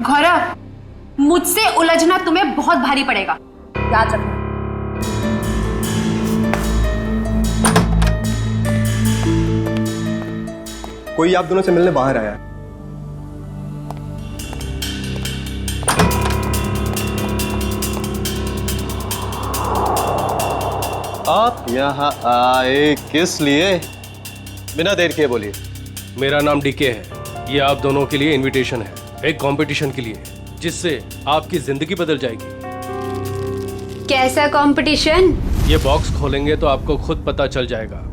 गौरव, मुझसे उलझना तुम्हें बहुत भारी पड़ेगा, याद रखना। कोई आप दोनों से मिलने बाहर आया। आप यहाँ आए किस लिए? बिना देर किए बोलिए। मेरा नाम डीके है। ये आप दोनों के लिए इनविटेशन है, एक कंपटीशन के लिए, जिससे आपकी जिंदगी बदल जाएगी। कैसा कंपटीशन? ये बॉक्स खोलेंगे तो आपको खुद पता चल जाएगा।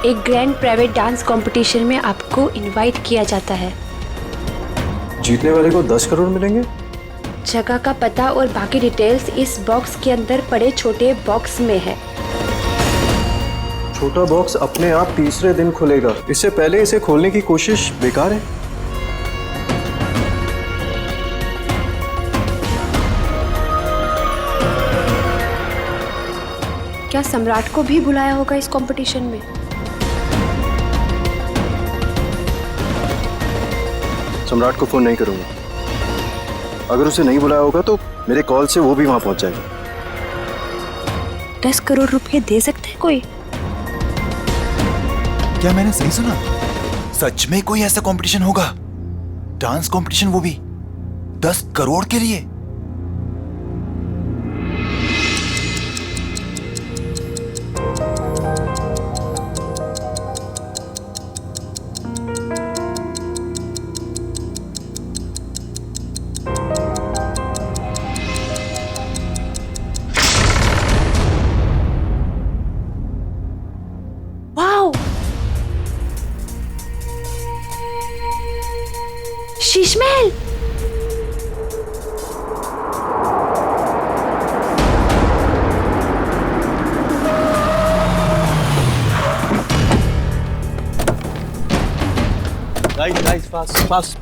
एक ग्रैंड प्राइवेट डांस कंपटीशन में आपको इनवाइट किया जाता है। जीतने वाले को 10 करोड़ मिलेंगे। जगह का पता और बाकी डिटेल्स इस बॉक्स के अंदर पड़े छोटे बॉक्स में है। छोटा बॉक्स अपने आप तीसरे दिन खुलेगा। इससे पहले इसे खोलने की कोशिश बेकार है। क्या सम्राट को भी बुलाया होगा इस कंपटीशन में? सम्राट को फोन नहीं करूंगा। अगर उसे नहीं बुलाया होगा तो मेरे कॉल से वो भी वहां पहुंच जाएगा। 10 करोड़ रुपए दे सकते हैं कोई? क्या मैंने सही सुना? सच में कोई ऐसा कंपटीशन होगा? डांस कंपटीशन, वो भी 10 करोड़ के लिए? Sheesh Mahal. Guys fast fast.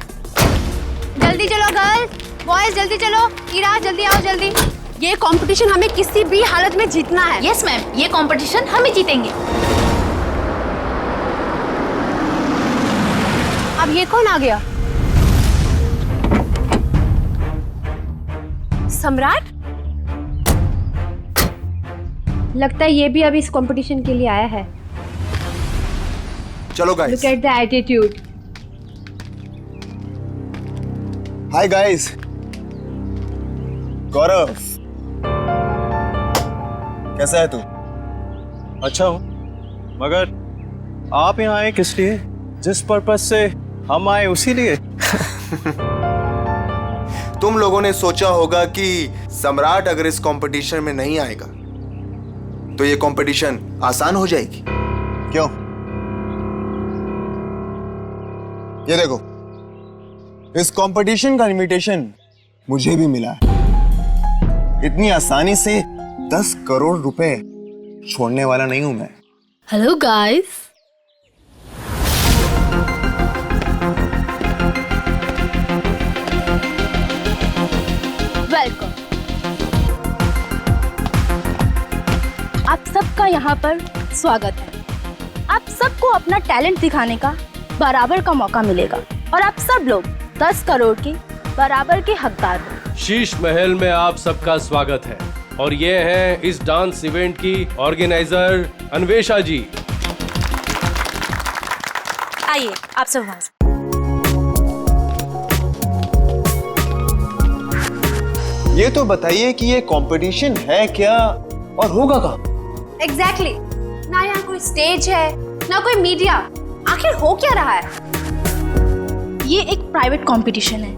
जल्दी चलो गर्ल, बॉयज जल्दी चलो। ईरा जल्दी आओ, जल्दी। ये कंपटीशन हमें किसी भी हालत में जीतना है। यस मैम, ये कंपटीशन हम ही जीतेंगे। अब ये कौन आ गया? सम्राट? लगता है ये भी अब इस कंपटीशन के लिए आया है। चलो guys. Look at the attitude. Hi guys. Gaurav, कैसा है तू? अच्छा हूँ, मगर आप यहाँ आए किस लिए? जिस पर्पस से हम आए उसी लिए। तुम लोगों ने सोचा होगा कि सम्राट अगर इस कंपटीशन में नहीं आएगा तो ये कंपटीशन आसान हो जाएगी। क्यों? ये देखो, इस कंपटीशन का इनविटेशन मुझे भी मिला है। इतनी आसानी से 10 करोड़ रुपए छोड़ने वाला नहीं हूं मैं। Hello guys. वेलकम। आप सबका यहाँ पर स्वागत है। आप सबको अपना टैलेंट दिखाने का बराबर का मौका मिलेगा और आप सब लोग 10 करोड़ के बराबर के हकदार हो। शीश महल में आप सबका स्वागत है और ये है इस डांस इवेंट की ऑर्गेनाइजर अन्वेषा जी। आइए आप सब वहां से। ये तो बताइए कि ये कंपटीशन है क्या और होगा कहाँ? एग्जैक्टली। ना यहाँ कोई स्टेज है, ना कोई मीडिया। आखिर हो क्या रहा है? ये एक प्राइवेट कंपटीशन है,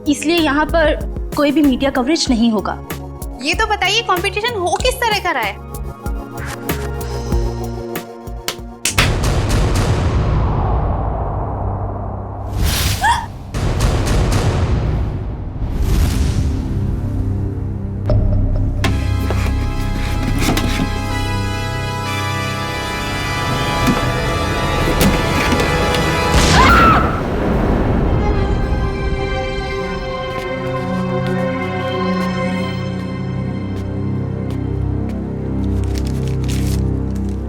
इसलिए यहाँ पर कोई भी मीडिया कवरेज नहीं होगा। ये तो बताइए कंपटीशन हो किस तरह का रहा है?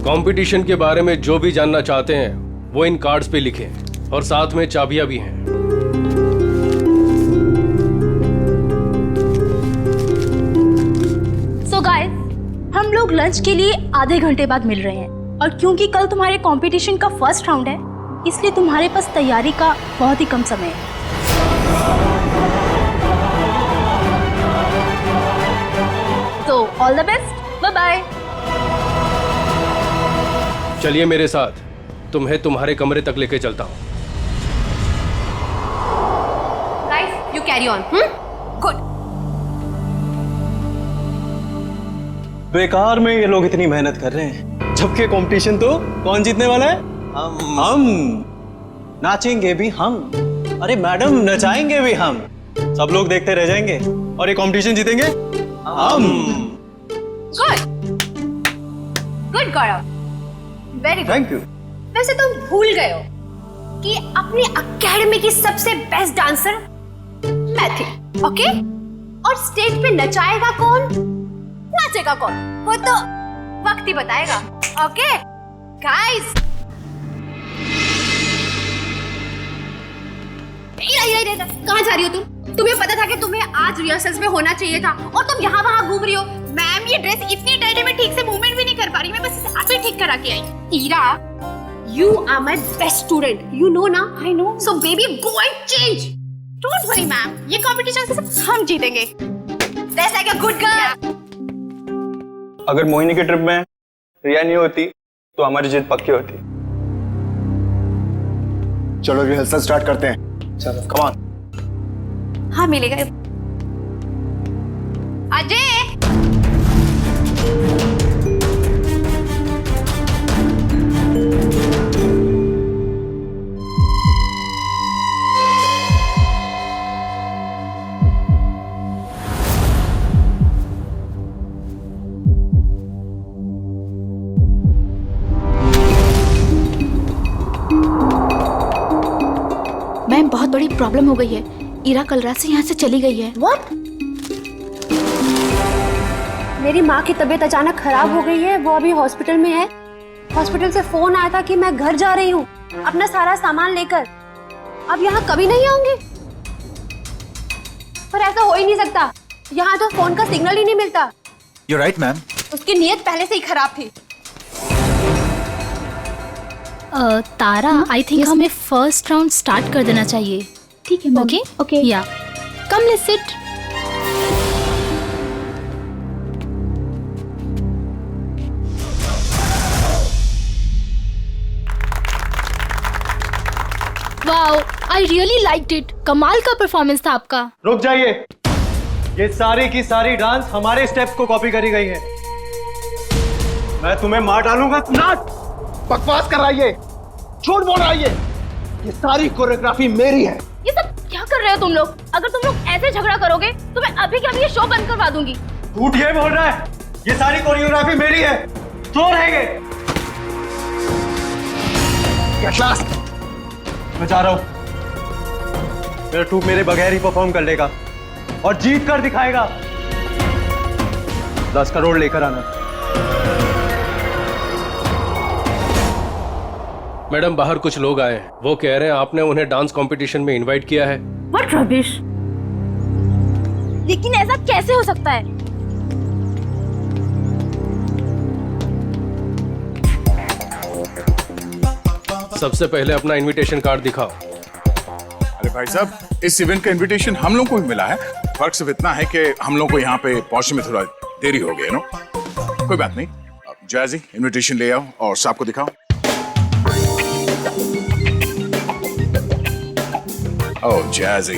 कंपटीशन के बारे में जो भी जानना चाहते हैं वो इन कार्ड्स पे लिखें और साथ में चाबियां भी हैं। सो गाइस, हम लोग लंच के लिए आधे घंटे बाद मिल रहे हैं और क्योंकि कल तुम्हारे कंपटीशन का फर्स्ट राउंड है इसलिए तुम्हारे पास तैयारी का बहुत ही कम समय है। तो all the best, bye bye. चलिए मेरे साथ, तुम्हें तुम्हारे कमरे तक लेके चलता हूँ। Guys, you carry on. Good. बेकार में ये लोग इतनी मेहनत कर रहे हैं, जबकि कंपटीशन तो कौन जीतने वाला है? हम नाचेंगे भी हम। अरे मैडम, नचाएंगे भी हम। सब लोग देखते रह जाएंगे और ये कंपटीशन जीतेंगे हम। Good good Gaurav, very good. Thank you. वैसे तुम भूल गए हो कि अपनी अकेडमी की सबसे बेस्ट डांसर मैं थी, ओके? और स्टेज पे नचाएगा कौन, नाचेगा कौन, वो तो वक्त ही बताएगा। ओके गाइस, कहाँ जा रही हो तुम? तुम्हें पता था कि तुम्हें आज रिहर्सल्स में होना चाहिए था और तुम यहाँ वहाँ घूम रही हो। मैम, ये ड्रेस इतनी टाइट है, मैं ठीक से मूवमेंट भी नहीं कर पा रही, मैं बस इसे अभी ठीक करा के आई। Ira, you are my best student, you know ना? I know. So baby, go and change. Don't worry, ma'am. ये competition से सब हम जीतेंगे। That's like a good girl. अगर मोहिनी की ट्रिप में रिया नहीं होती तो हमारी जीत पक्की होती। चलो रिहर्सल स्टार्ट करते हैं। चलो, कम ऑन। हाँ, मिलेगा। अजय, मैम, बहुत बड़ी प्रॉब्लम हो गई है। ईरा कल रात से यहाँ से चली गई है। What? मेरी माँ की तबीयत अचानक खराब हो गई है, वो अभी हॉस्पिटल में है। हॉस्पिटल से फोन आया था कि मैं घर जा रही हूँ अपना सारा सामान लेकर। अब यहाँ कभी नहीं आऊंगी। पर ऐसा हो ही नहीं सकता, यहाँ तो फोन का सिग्नल ही नहीं मिलता। You're right, ma'am. उसकी नीयत पहले से ही खराब थी। तारा, आई थिंक हमें फर्स्ट राउंड स्टार्ट कर देना चाहिए। ठीक है मैम। ओके ओके, या come let's sit. Wow, I really liked it. कमाल का परफॉर्मेंस था आपका। रुक जाइए, ये सारी की सारी डांस हमारे स्टेप्स को कॉपी करी गई है। मैं तुम्हें मार डालूंगा। बकवास कर रहा है ये, झूठ बोल रहा है ये सारी कोरियोग्राफी मेरी है। ये सब क्या कर रहे हो तुम लोग? अगर तुम लोग ऐसे झगड़ा करोगे तो मैं अभी के अभी ये शो बंद करवा दूंगी। झूठ ये बोल रहा है, ये सारी कोरियोग्राफी मेरी है। चोर है ये। मैं जा रहा हूं। मेरा ट्रूप मेरे बगैर ही परफॉर्म कर लेगा और जीत कर दिखाएगा। 10 करोड़ लेकर आना। मैडम, बाहर कुछ लोग आए हैं, वो कह रहे हैं आपने उन्हें डांस कंपटीशन में इनवाइट किया है। What rubbish! लेकिन ऐसा कैसे हो सकता है? सबसे पहले अपना इनविटेशन कार्ड दिखाओ। अरे भाई साहब, इस इवेंट का इनविटेशन हम लोग को भी मिला है। फर्क सिर्फ इतना है कि हम लोग को यहाँ पे पहुंचने में थोड़ा देरी हो गई, नो? कोई बात नहीं। जैजी, इनविटेशन ले आओ और साहब को दिखाओ। ओह जैजी,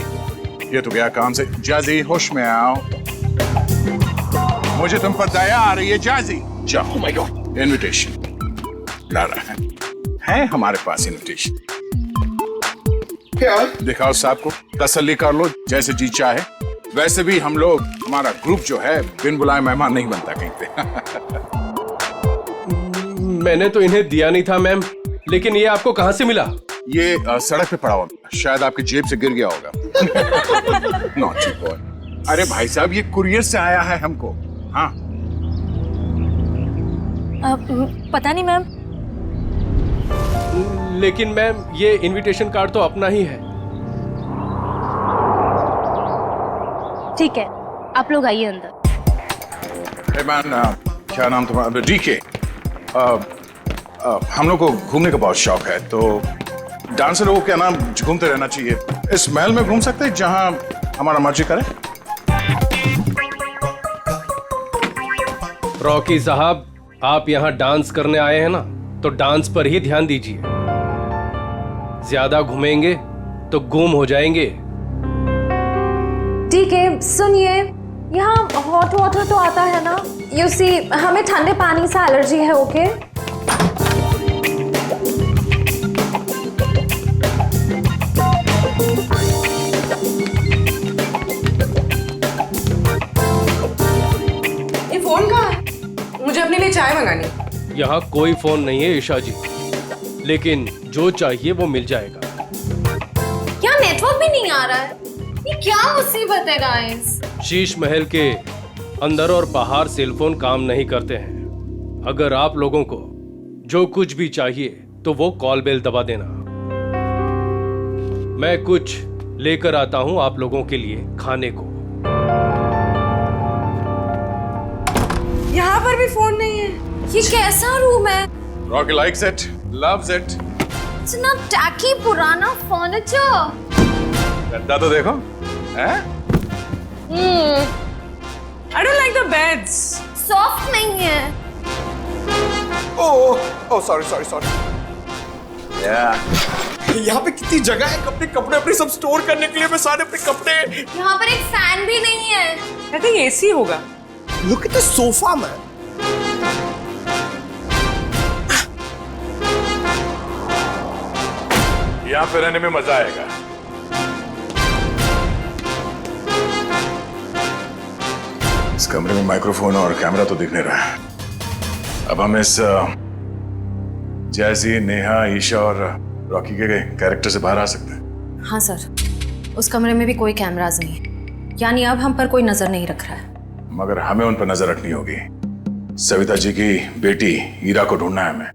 ये तो गया काम से। जैजी, होश में आओ। मुझे तुम पर दया आ रही है जैजी। जाओ। माय गॉड, इनविटेशन ला रहा है हमारे पास इनविटेशन। क्या दिखाओ साहब को, तसल्ली कर लो, जैसे जी चाहे। वैसे भी हम लोग, हमारा ग्रुप जो है, बिन बुलाए मेहमान नहीं बनता कहीं पे। मैंने तो इन्हें दिया नहीं था मैम, लेकिन ये आपको कहाँ से मिला? ये सड़क पे पड़ा हुआ, शायद आपकी जेब से गिर गया होगा। Naughty boy. अरे भाई साहब, ये कुरियर से आया है हमको। हाँ, पता नहीं मैम। लेकिन मैम ये इनविटेशन कार्ड तो अपना ही है। ठीक है, आप लोग आइए अंदर। Hey man, क्या नाम तुम्हारा? डीके। हम लोग को घूमने का बहुत शौक है, तो डांसर लोगों के नाम घूमते रहना चाहिए। इस महल में घूम सकते हैं जहां हमारा मर्जी करे। रॉकी साहब, आप यहाँ डांस करने आए हैं ना, तो डांस पर ही ध्यान दीजिए। ज्यादा घूमेंगे तो गुम हो जाएंगे। ठीक है, सुनिए, यहाँ हॉट वाटर तो आता है ना? यू सी, हमें ठंडे पानी से एलर्जी है। ओके ये फोन कहाँ है? मुझे अपने लिए चाय मंगानी। यहाँ कोई फोन नहीं है ईशा जी, लेकिन जो चाहिए वो मिल जाएगा। यहाँ नेटवर्क भी नहीं आ रहा है। ये क्या मुसीबत है गाइस? शीश महल के अंदर और बाहर सेलफोन काम नहीं करते हैं। अगर आप लोगों को जो कुछ भी चाहिए तो वो कॉल बेल दबा देना। मैं कुछ लेकर आता हूं आप लोगों के लिए खाने को। यहाँ पर भी फोन नहीं है। ये कैसा रूम है? Rocky likes it, loves it. इतना टैकी पुराना फर्नीचर। गद्दा तो देखो, हैं? I don't like the beds. Soft नहीं है। Oh sorry sorry sorry. यहाँ पे कितनी जगह है अपने कपड़े अपने सब स्टोर करने के लिए। मैं सारे अपने कपड़े। यहाँ पर एक फैन भी नहीं है। I think AC होगा। Look at the sofa, man. यहाँ पे रहने में मजा आएगा। इस कमरे में माइक्रोफोन और कैमरा तो दिख नहीं रहा है। अब हम इस जैसी, नेहा, ईशा और रॉकी के कैरेक्टर से बाहर आ सकते हैं। हाँ सर, उस कमरे में भी कोई कैमराज नहीं है, यानी अब हम पर कोई नजर नहीं रख रहा है। मगर हमें उन पर नजर रखनी होगी। सविता जी की बेटी ईरा को ढूंढना है हमें।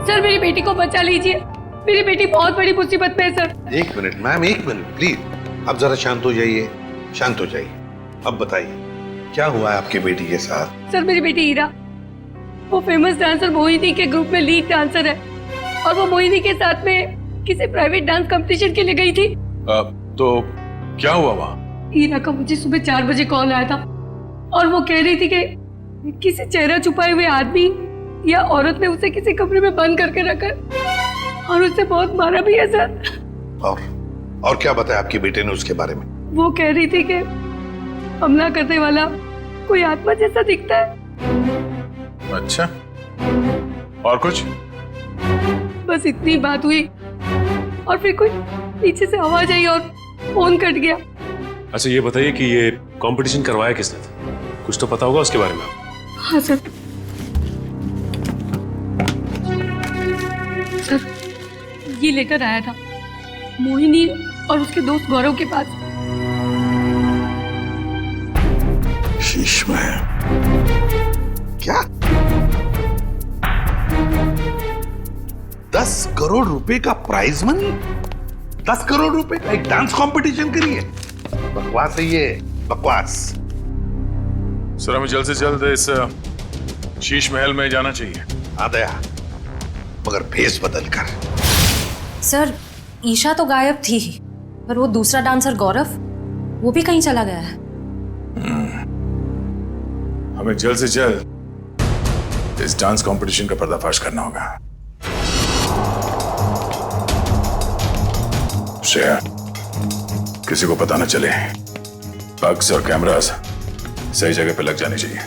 सर मेरी बेटी को बचा लीजिए। मेरी बेटी बहुत बड़ी मुसीबत में है सर। एक मिनट मैम, एक मिनट प्लीज। अब जरा शांत हो जाइए, शांत हो जाइए। अब बताइए क्या हुआ है आपकी बेटी के साथ? सर मेरी बेटी ईरा, वो फेमस डांसर मोहिनी के ग्रुप में लीड डांसर है, और वो मोहिनी के साथ में किसी प्राइवेट डांस कंपटीशन के लिए गई थी। तो क्या हुआ वहाँ? ईरा का मुझे सुबह 4 बजे कॉल आया था, और वो कह रही थी कि किसी चेहरा छुपाए हुए आदमी या औरत ने उसे किसी कमरे में बंद करके रखा और उसे बहुत मारा भी है सर। और क्या बताया आपकी बेटे ने उसके बारे में? वो कह रही थी कि हमला करने वाला कोई आत्मा जैसा दिखता है। अच्छा, और कुछ? बस इतनी बात हुई, और फिर कोई पीछे से आवाज आई और फोन कट गया। अच्छा ये बताइए कि ये कंपटीशन करवाया किसने था? कुछ तो पता होगा उसके बारे में? हाँ सर, ये लेटर आया था मोहिनी और उसके दोस्त गौरव के पास। शीश महल। क्या 10 करोड़ रुपए का प्राइज मनी? 10 करोड़ रुपए का एक डांस कंपटीशन के लिए? बकवास है ये, बकवास। सर हमें जल्द से जल्द इस शीश महल में जाना चाहिए। आ गया, मगर भेस बदल कर। सर ईशा तो गायब थी ही, पर वो दूसरा डांसर गौरव, वो भी कहीं चला गया है। हमें जल्द से जल्द इस डांस कंपटीशन का पर्दाफाश करना होगा। श्रेया, किसी को पता न चले। बग्स और कैमरास सही जगह पे लग जाने चाहिए।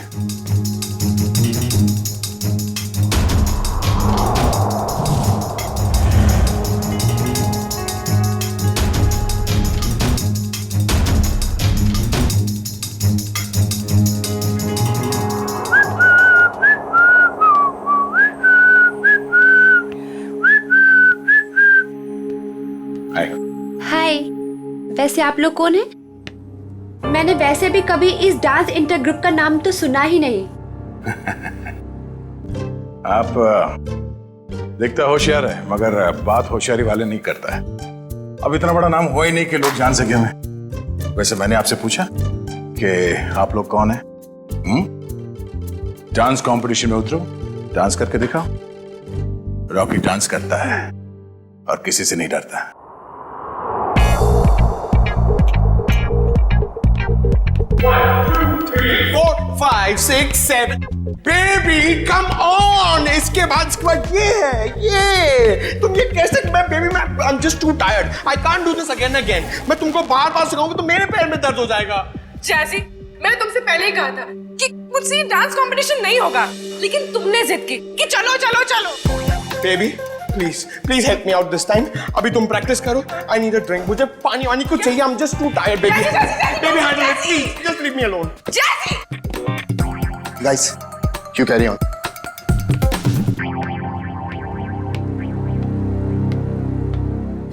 हाय, वैसे आप लोग कौन हैं? मैंने वैसे भी कभी इस डांस इंटरग्रुप का नाम तो सुना ही नहीं। आप दिखता होशियार है, मगर बात होशियारी वाले नहीं करता है। अब इतना बड़ा नाम हुआ ही नहीं कि लोग जान सके हमें। वैसे मैंने आपसे पूछा कि आप लोग कौन है? डांस कंपटीशन में उतरो, डांस करके दिखाओ। रॉकी डांस करता है और किसी से नहीं डरता। Four, five, six, seven. Baby, come on. इसके बाद ये है, ये तुम ये कैसे? मैं बेबी, मैं I'm just too tired. I can't do this again and again. मैं तुमको बार-बार सिखाऊंगा तो मेरे पैर में दर्द हो जाएगा। जैसी, मैंने तुमसे पहले ही कहा था कि मुझसे डांस कंपटीशन नहीं होगा, लेकिन तुमने जिद की कि चलो चलो चलो। Baby, please help me out this time. अभी तुम प्रैक्टिस करो। I need a drink. मुझे पानी वानी कुछ चाहिए। I am just too tired baby. Baby handle it please. Just leave me alone. जैसी, guys, you carry on.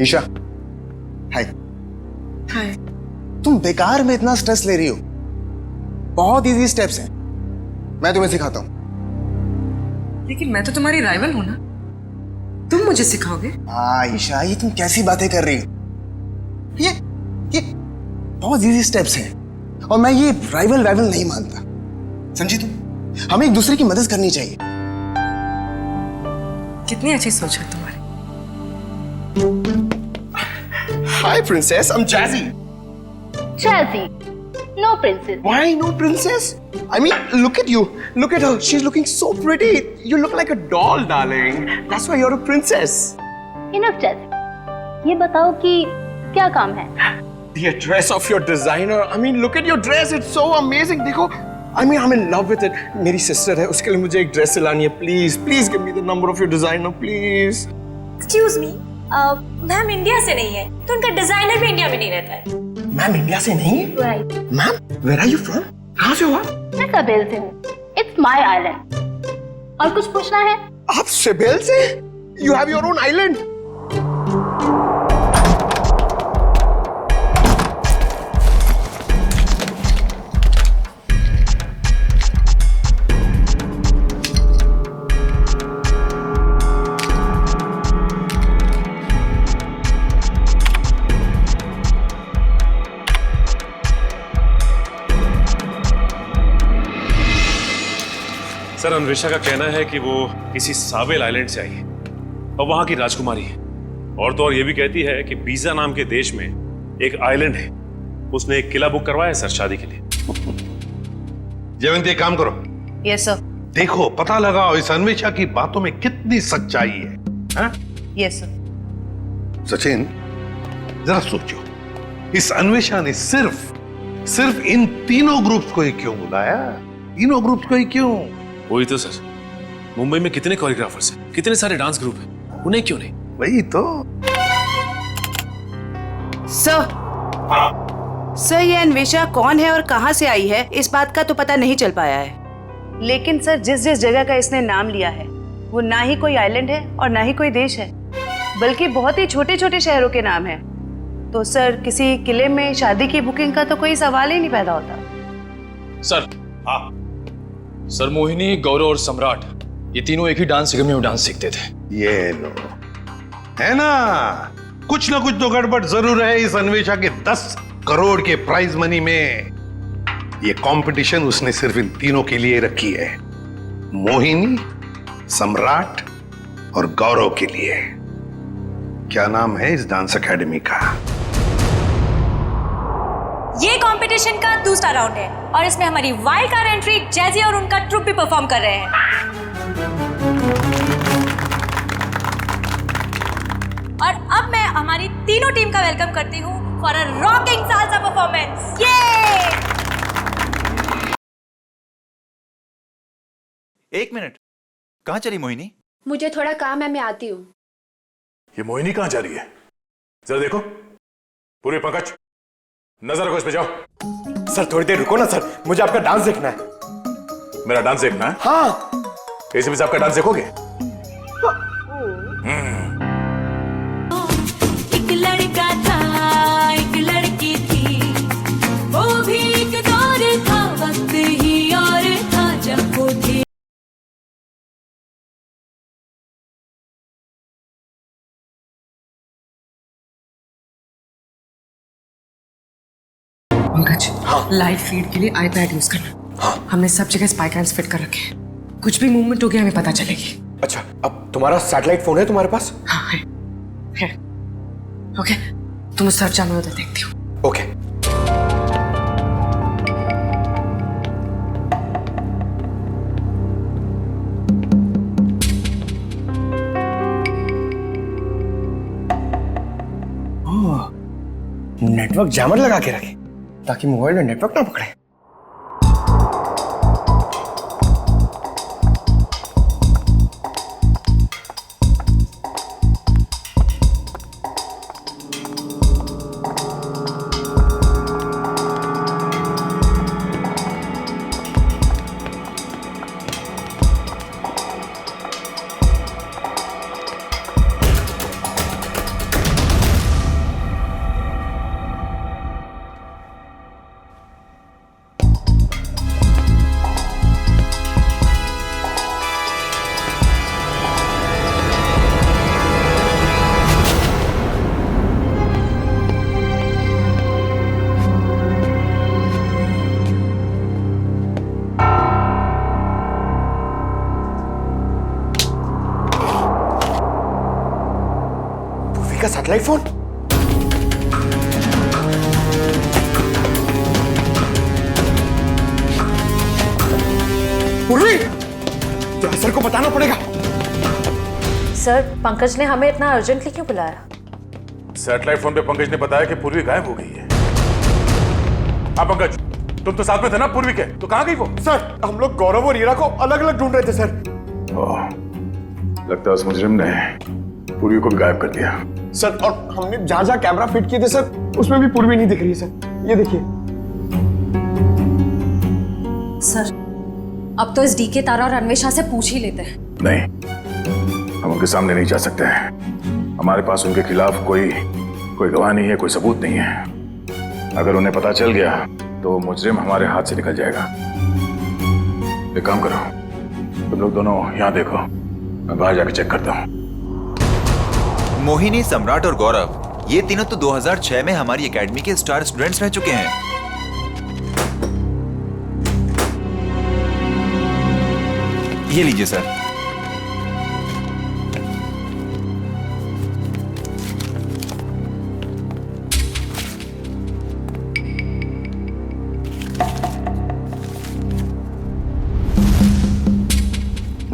Isha, hi. Hi. तुम बेकार में इतना स्ट्रेस ले रही हो। बहुत इजी स्टेप्स हैं, मैं तुम्हें सिखाता हूं। लेकिन मैं तो तुम्हारी राइवल हूं ना, तुम मुझे सिखाओगे? ईशा, ये तुम कैसी बातें कर रही हो? ये बहुत इजी स्टेप्स हैं और मैं ये राइवल नहीं मानता। समझी तुम? हमें एक दूसरे की मदद करनी चाहिए। कितनी अच्छी सोच है तुम्हारी। Hi princess, I'm Jazzy. Jazzy, no princess. Why no princess? I mean, look at you. Look at her. She's looking so pretty. You look like a doll, darling. That's why you're a princess. Enough, Jazzy. ये बताओ कि क्या काम है? The dress of your designer. I mean, look at your dress. It's so amazing. देखो, I mean, I'm in love with it. मेरी sister है, उसके लिए मुझे एक ड्रेस सिलानी है. Please give me the number of your designer, please. Excuse me. Ma'am India से नहीं है, तो उनका डिजाइनर भी इंडिया में नहीं रहता है। मैम इंडिया से नहीं है? Right. Ma'am, where are you from? कहाँ से हो आप? मैं सवेल से हूँ। It's my island. और कुछ पूछना है? आप सिबेल से? You have your own island. Sir, Anvesha का कहना है कि वो किसी साबेल आइलैंड से आई है और वहां की राजकुमारी है। और तो और ये भी कहती है कि बीजा नाम के देश में एक आइलैंड है, उसने एक किला बुक करवाया है सर शादी के लिए। जयवंती, एक काम करो। Yes sir. देखो, पता लगाओ इस अन्वेषा की बातों में कितनी सच्चाई है। Yes sir. सचिन, जरा सोचो, इस अन्वेषा ने सिर्फ इन तीनों ग्रुप्स को ही क्यों बुलाया? तीनों ग्रुप्स को ही क्यों? वही तो सर, मुंबई में कितने कोरियोग्राफर्स हैं, कितने सारे डांस ग्रुप हैं, उन्हें क्यों नहीं? वही तो। सर, ये अन्वेषा कौन है और कहां से आई है, इस बात का तो पता नहीं चल पाया है। लेकिन सर, जिस जगह का इसने नाम लिया है वो ना ही कोई आइलैंड है और ना ही कोई देश है, बल्कि बहुत ही छोटे छोटे शहरों के नाम है। तो सर, किसी किले में शादी की बुकिंग का तो कोई सवाल ही नहीं पैदा होता। सर, सर, मोहिनी, गौरव और सम्राट, ये तीनों एक ही डांस अकेडमी में डांस सीखते थे। ये लो, है ना, कुछ ना कुछ तो गड़बड़ जरूर है इस अन्वेषा के 10 करोड़ के प्राइज मनी में। ये कंपटीशन उसने सिर्फ इन तीनों के लिए रखी है, मोहिनी, सम्राट और गौरव के लिए। क्या नाम है इस डांस एकेडमी का? ये कंपटीशन का दूसरा राउंड है और इसमें हमारी वाइल्ड कार्ड एंट्री जैजी और उनका ट्रुप भी परफॉर्म कर रहे हैं। और अब मैं हमारी तीनों टीम का वेलकम करती हूँ for a rocking salsa performance. ये 1 मिनट, कहाँ चली मोहिनी? मुझे थोड़ा काम है, मैं आती हूँ। ये मोहिनी कहाँ जा रही है? जरा देखो, पूरे पकड़, नजर रखो इस पे, जाओ। सर थोड़ी देर रुको ना सर, मुझे आपका डांस देखना है। मेरा डांस देखना है? हाँ। इसी में से आपका डांस देखोगे? एक लड़का था, एक लड़की थी, वो भी पंकज, लाइव फीड के लिए आईपैड यूज करना। हमने सब जगह स्पाई कैम्स फिट कर रखे हैं। कुछ भी मूवमेंट हो गया हमें पता चलेगी। अच्छा, अब तुम्हारा सैटेलाइट फोन है तुम्हारे पास? हाँ है। ओके, तुम उस तरफ जाओ, मैं उधर देखती हूँ। ओके। नेटवर्क जैमर लगा के रखे ताकि मोबाइल में नेटवर्क ना पकड़े। का सैटेलाइट फोन? पूर्वी, सर को बताना पड़ेगा। सर, पंकज ने हमें इतना अर्जेंटली क्यों बुलाया? सैटेलाइट फोन पे पंकज ने बताया कि पूर्वी गायब हो गई है। हाँ पंकज, तुम तो साथ में थे ना पूर्वी के, तो कहाँ गई वो? सर, हम लोग गौरव और हीरा को अलग अलग ढूंढ रहे थे सर। लगता है उस मुजरिम ने पूर्वी को भी गायब कर दिया। सर, और हमने जहां जहां कैमरा फिट किए थे सर, उसमें भी पूर्वी नहीं दिख रही है सर। ये देखिए। सर, अब तो इस डीके तारा और अन्वेषा से पूछ ही लेते हैं। नहीं, हम उनके सामने नहीं जा सकते हैं। हमारे पास उनके खिलाफ कोई गवाह नहीं है, कोई सबूत नहीं है। अगर उन्हें पता चल गया तो मुजरिम हमारे हाथ से निकल जाएगा। एक काम करो, तुम लोग दोनों यहाँ देखो, मैं बाहर जाकर चेक करता हूँ। मोहिनी, सम्राट और गौरव, ये तीनों तो 2006 में हमारी एकेडमी के स्टार स्टूडेंट्स रह चुके हैं। ये लीजिए सर।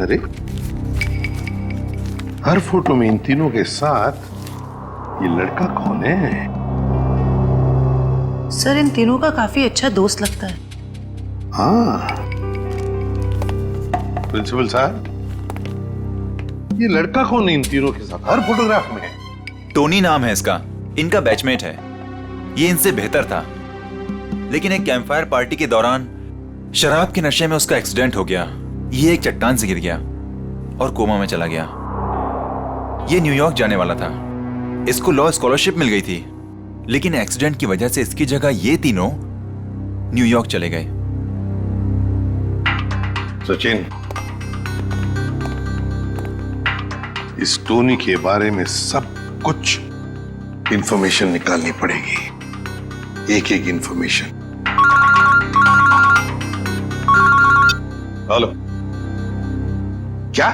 अरे, हर फोटो में इन तीनों के साथ ये लड़का कौन है? सर, इन तीनों का काफी अच्छा दोस्त लगता है। हाँ, प्रिंसिपल साहब, ये लड़का कौन है इन तीनों के साथ हर फोटोग्राफ में? टोनी नाम है इसका, इनका बैचमेट है। ये इनसे बेहतर था, लेकिन एक कैंपफायर पार्टी के दौरान शराब के नशे में उसका एक्सीडेंट हो गया। ये एक चट्टान से गिर गया और कोमा में चला गया। ये न्यूयॉर्क जाने वाला था, इसको लॉ स्कॉलरशिप मिल गई थी, लेकिन एक्सीडेंट की वजह से इसकी जगह ये तीनों न्यूयॉर्क चले गए। सचिन, इस टोनी के बारे में सब कुछ इंफॉर्मेशन निकालनी पड़ेगी, एक एक इंफॉर्मेशन। हेलो, क्या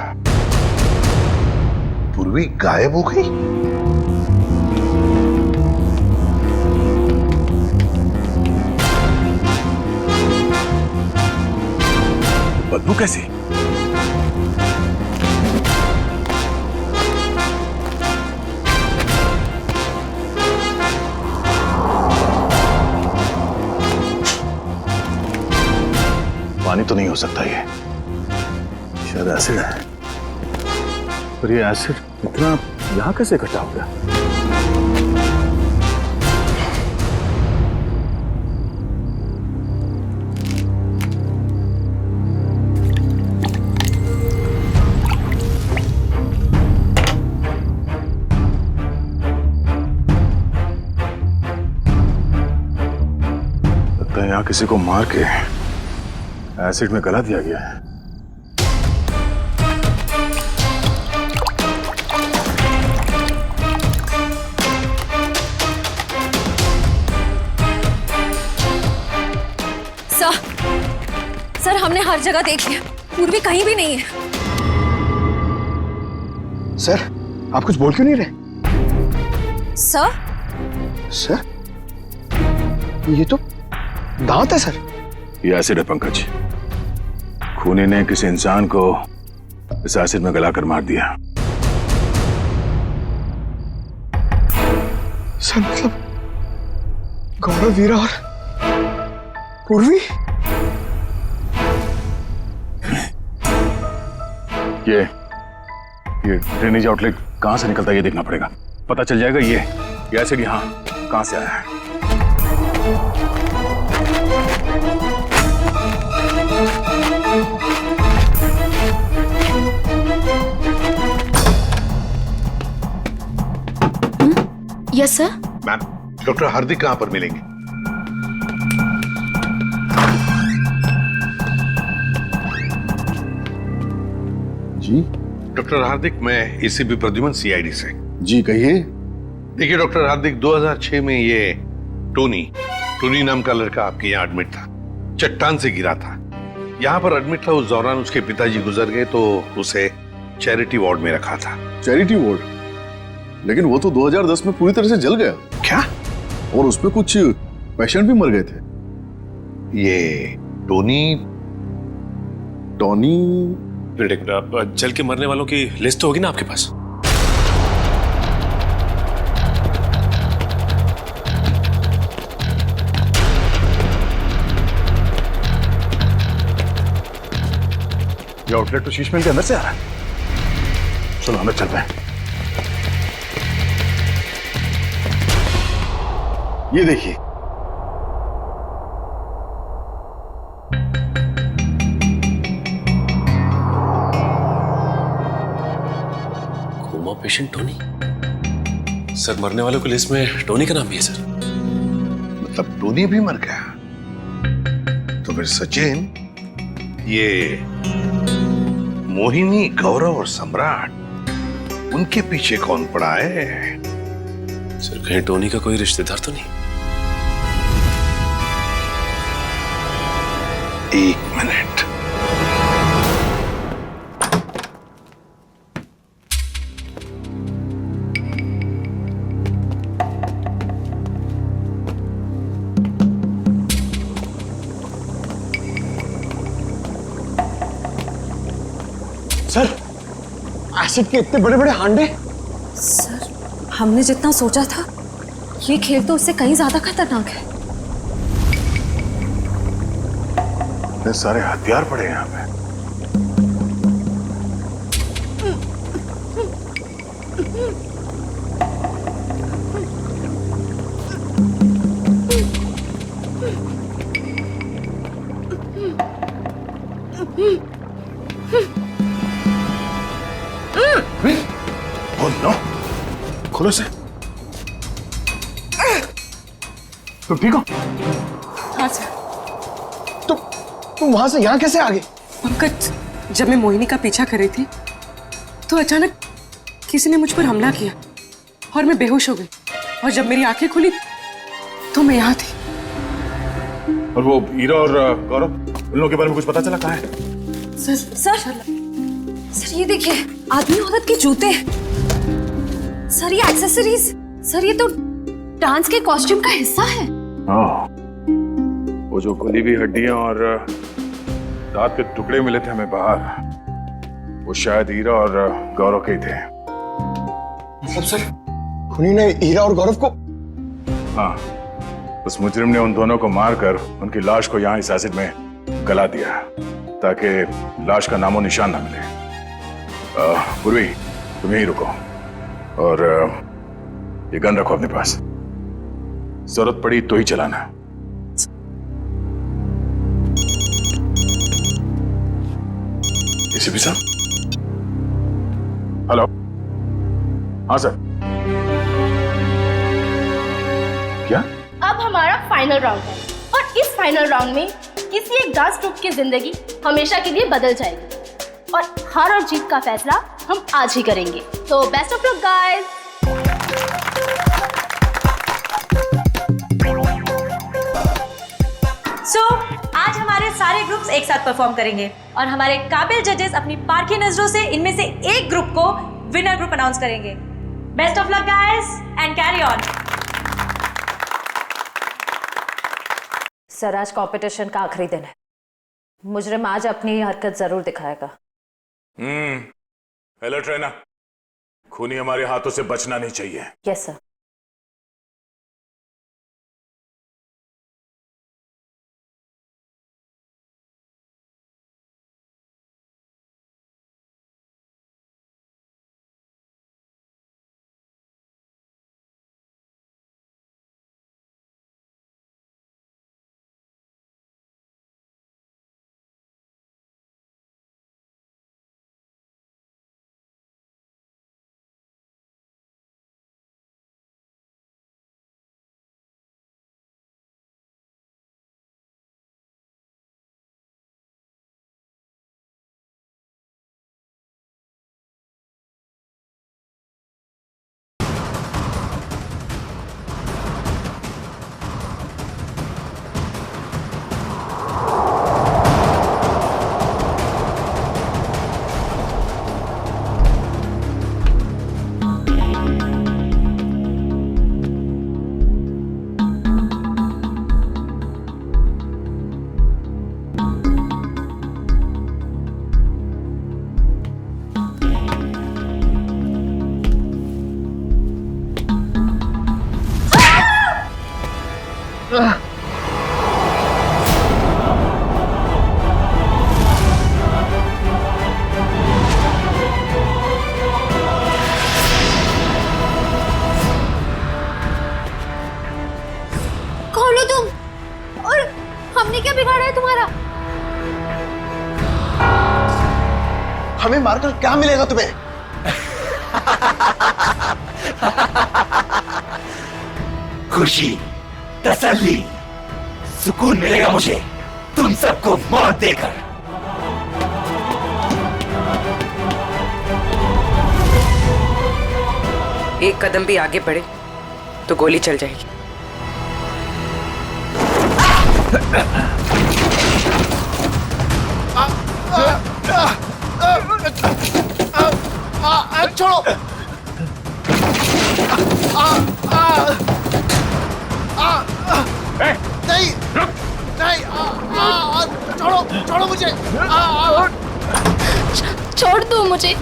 पूर्वी गायब हो गई? बदबू कैसे? पानी तो नहीं हो सकता ये, शायद एसिड है। पर ये एसिड इतना यहां कैसे इकट्ठा हो गया? लगता है यहां किसी को मार के एसिड में गला दिया गया है। सर हमने हर जगह देख लिया, पूर्वी कहीं भी नहीं है। सर आप कुछ बोल क्यों नहीं रहे? सर सर ये तो दांत है सर। ये एसिड है पंकज। खूनी ने किसी इंसान को इस एसिड में गलाकर मार दिया। सर मतलब गौरव, वीरा और पूर्वी। ये ड्रेनेज आउटलेट कहां से निकलता है ये देखना पड़ेगा। पता चल जाएगा ये एसिड यहाँ कहां से आया है। Yes sir. मैम, डॉक्टर हार्दिक कहां पर मिलेंगे? जी डॉक्टर हार्दिक, मैं एसीपी प्रद्युमन सीआईडी से। जी कहिए। देखिए डॉक्टर हार्दिक, 2006 में ये टोनी नाम का लड़का आपके यहाँ एडमिट था। चट्टान से गिरा था। यहाँ पर एडमिट था, उस दौरान उसके पिताजी गुजर गए तो उसे चैरिटी वार्ड में रखा था। Charity ward? लेकिन वो तो 2010 में पूरी तरह से जल गया। क्या? और उसमें कुछ पेशेंट भी मर गए थे। ये टोनी जल के मरने वालों की लिस्ट तो होगी ना आपके पास? ये आउटलेट तो शीशमहल के अंदर से आ रहा है। चलो अंदर चलते हैं। ये देखिए, कोमा पेशेंट टोनी। सर मरने वालों की लिस्ट में टोनी का नाम भी है सर। मतलब टोनी भी मर गया? तो फिर सचिन, ये मोहिनी, गौरव और सम्राट, उनके पीछे कौन पड़ा है? सर कहीं टोनी का कोई रिश्तेदार तो नहीं? एक मिनट। सर एसिड के इतने बड़े बड़े हांडे। सर हमने जितना सोचा था ये खेल तो उससे कहीं ज्यादा खतरनाक है। इतने सारे हथियार पड़े हैं यहाँ पे। नो, खोलो से। तुम ठीक हो? हाँ सर। तुम वहां से यहाँ कैसे आ गए? पंकज, जब मैं मोहिनी का पीछा कर रही थी तो अचानक किसी ने मुझ पर हमला किया और मैं बेहोश हो गई। और जब मेरी आंखें खुली तो मैं यहाँ थी। और वो हीरा और गौरव, उन लोगों के बारे में कुछ पता चला? कहाँ है? सर ये देखिए, आदमी औरत के जूते। सर ये एक्सेसरीज। सर ये तो डांस के कॉस्ट्यूम का हिस्सा है। वो जो खुली हुई हड्डियां और दांत के टुकड़े मिले थे हमें बाहर, वो शायद हीरा और गौरव के ही थे। मतलब सर खूनी ने हीरा और गौरव को? हाँ, उस मुजरिम ने उन दोनों को मारकर उनकी लाश को यहाँ इस एसिड में गला दिया ताकि लाश का नामो निशान ना मिले। पूर्वी, तुम यहीं रुको और ये गन रखो अपने पास। जरूरत पड़ी तो ही चलाना। एसीपी साहब। हेलो। हाँ सर। क्या? अब हमारा फाइनल राउंड है और इस फाइनल राउंड में किसी एक डांस ग्रुप की जिंदगी हमेशा के लिए बदल जाएगी और हार और जीत का फैसला हम आज ही करेंगे। तो बेस्ट ऑफ लक गाइस। सो आज आज हमारे सारे ग्रुप्स एक साथ परफॉर्म करेंगे और हमारे काबिल जजेस अपनी पारखी नजरों से इनमें से एक ग्रुप को विनर ग्रुप अनाउंस करेंगे। Best of luck guys and carry on. Sir, आज कंपटीशन का आखिरी दिन है। मुजरिम आज अपनी हरकत जरूर दिखाएगा। अलर्ट रहना, खूनी हमारे हाथों से बचना नहीं चाहिए। Yes sir. खोलो तुम। और हमने क्या बिगाड़ा है तुम्हारा? हमें मारकर क्या मिलेगा तुम्हें? खुशी, तसल्ली, सुकून मिलेगा मुझे तुम सबको मौत देकर। एक कदम भी आगे बढ़े तो गोली चल जाएगी। छोड़ो। नहीं नहीं, छोड़ो छोड़ो मुझे। छोड़ दो मुझे,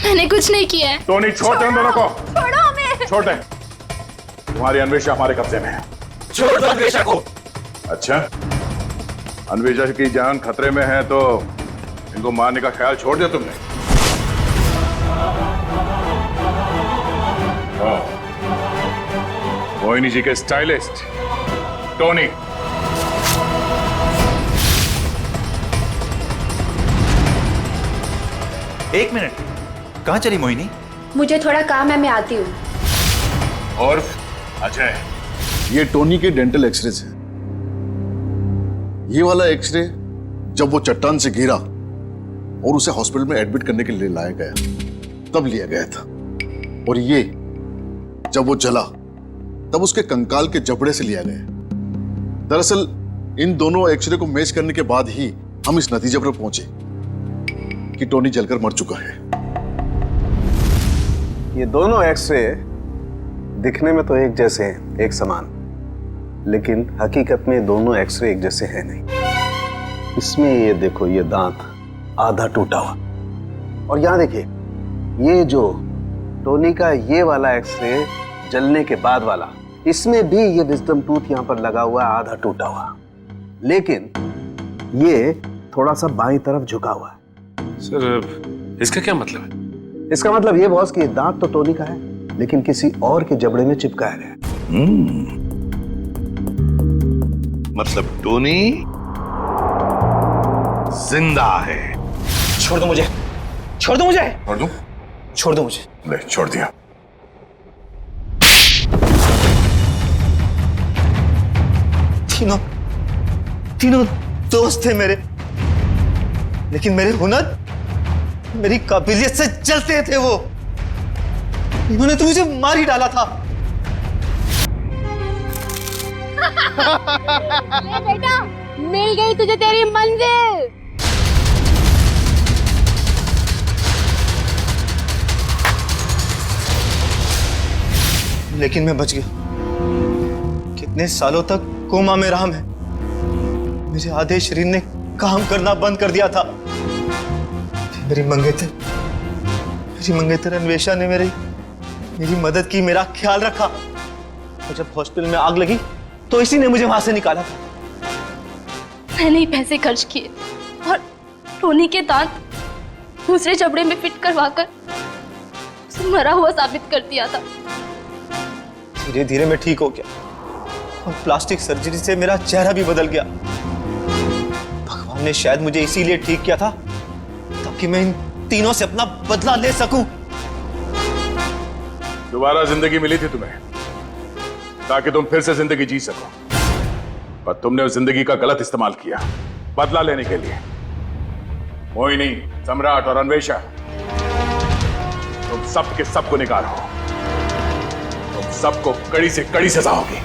मैंने कुछ नहीं किया है। टोनी छोड़ दे उन दोनों को। छोड़ो हमें। छोड़ दे, तुम्हारी अन्वेषा हमारे कब्जे में है। छोड़ दो अन्वेषा को। अच्छा, अन्वेषा की जान खतरे में है तो इनको मारने का ख्याल छोड़ दिया तुमने? मोहिनी जी के स्टाइलिस्ट टोनी। एक मिनट, कहां चली मोहिनी? मुझे थोड़ा काम है, मैं आती हूँ। और अजय, ये टोनी के डेंटल एक्सरेज है। ये वाला एक्सरे जब वो चट्टान से गिरा और उसे हॉस्पिटल में एडमिट करने के लिए लाया गया तब लिया गया था, और ये जब वो जला तब उसके कंकाल के जबड़े से लिया गया। दरअसल इन दोनों एक्सरे को मैच करने के बाद ही हम इस नतीजे पर पहुंचे कि टोनी जलकर मर चुका है। ये दोनों एक्सरे दिखने में तो एक जैसे हैं, एक समान, लेकिन हकीकत में दोनों एक्सरे एक जैसे हैं नहीं। इसमें ये देखो, ये दांत आधा टूटा हुआ, और यहां देखिए ये जो टोनी का ये वाला एक्सरे जलने के बाद वाला, इसमें भी ये विजडम टूथ यहां पर लगा हुआ है, आधा टूटा हुआ, लेकिन ये थोड़ा सा बाईं तरफ झुका हुआ है। सर, इसका क्या मतलब है? इसका मतलब ये बॉस कि दांत तो टोनी का है, लेकिन किसी और के जबड़े में चिपकाया गया। मतलब टोनी जिंदा है। छोड़ दो मुझे, छोड़ दो मुझे। छोड़ दूं? छोड़ दो मुझे। ले, छोड़ दिया। तीनों दोस्त थे मेरे, लेकिन मेरे हुनर, मेरी काबिलियत से जलते थे वो। इन्होंने तो मुझे मार ही डाला था। बेटा मिल गई तुझे तेरी मंजिल। लेकिन मैं बच गया। कितने सालों तक कोमा में रहा मैं। मेरे आधे शरीर ने काम करना बंद कर दिया था। मेरी मंगेतर अन्वेषा ने मेरी मदद की, मेरा ख्याल रखा। और जब हॉस्पिटल में आग लगी तो इसी ने मुझे वहां से निकाला था। मैंने ही पैसे खर्च किए और टोनी के दांत दूसरे जबड़े में फिट करवाकर उसे मरा हुआ साबित कर दिया था। धीरे धीरे मैं ठीक हो गया और प्लास्टिक सर्जरी से मेरा चेहरा भी बदल गया। भगवान ने शायद मुझे इसीलिए ठीक किया था ताकि मैं इन तीनों से अपना बदला ले सकूं। दोबारा जिंदगी मिली थी तुम्हें ताकि तुम फिर से जिंदगी जी सको, पर तुमने उस जिंदगी का गलत इस्तेमाल किया बदला लेने के लिए। मोहिनी, सम्राट और अन्वेषा, तुम सब के सब गुनहगार हो। तुम सबको कड़ी से कड़ी सजा होगी।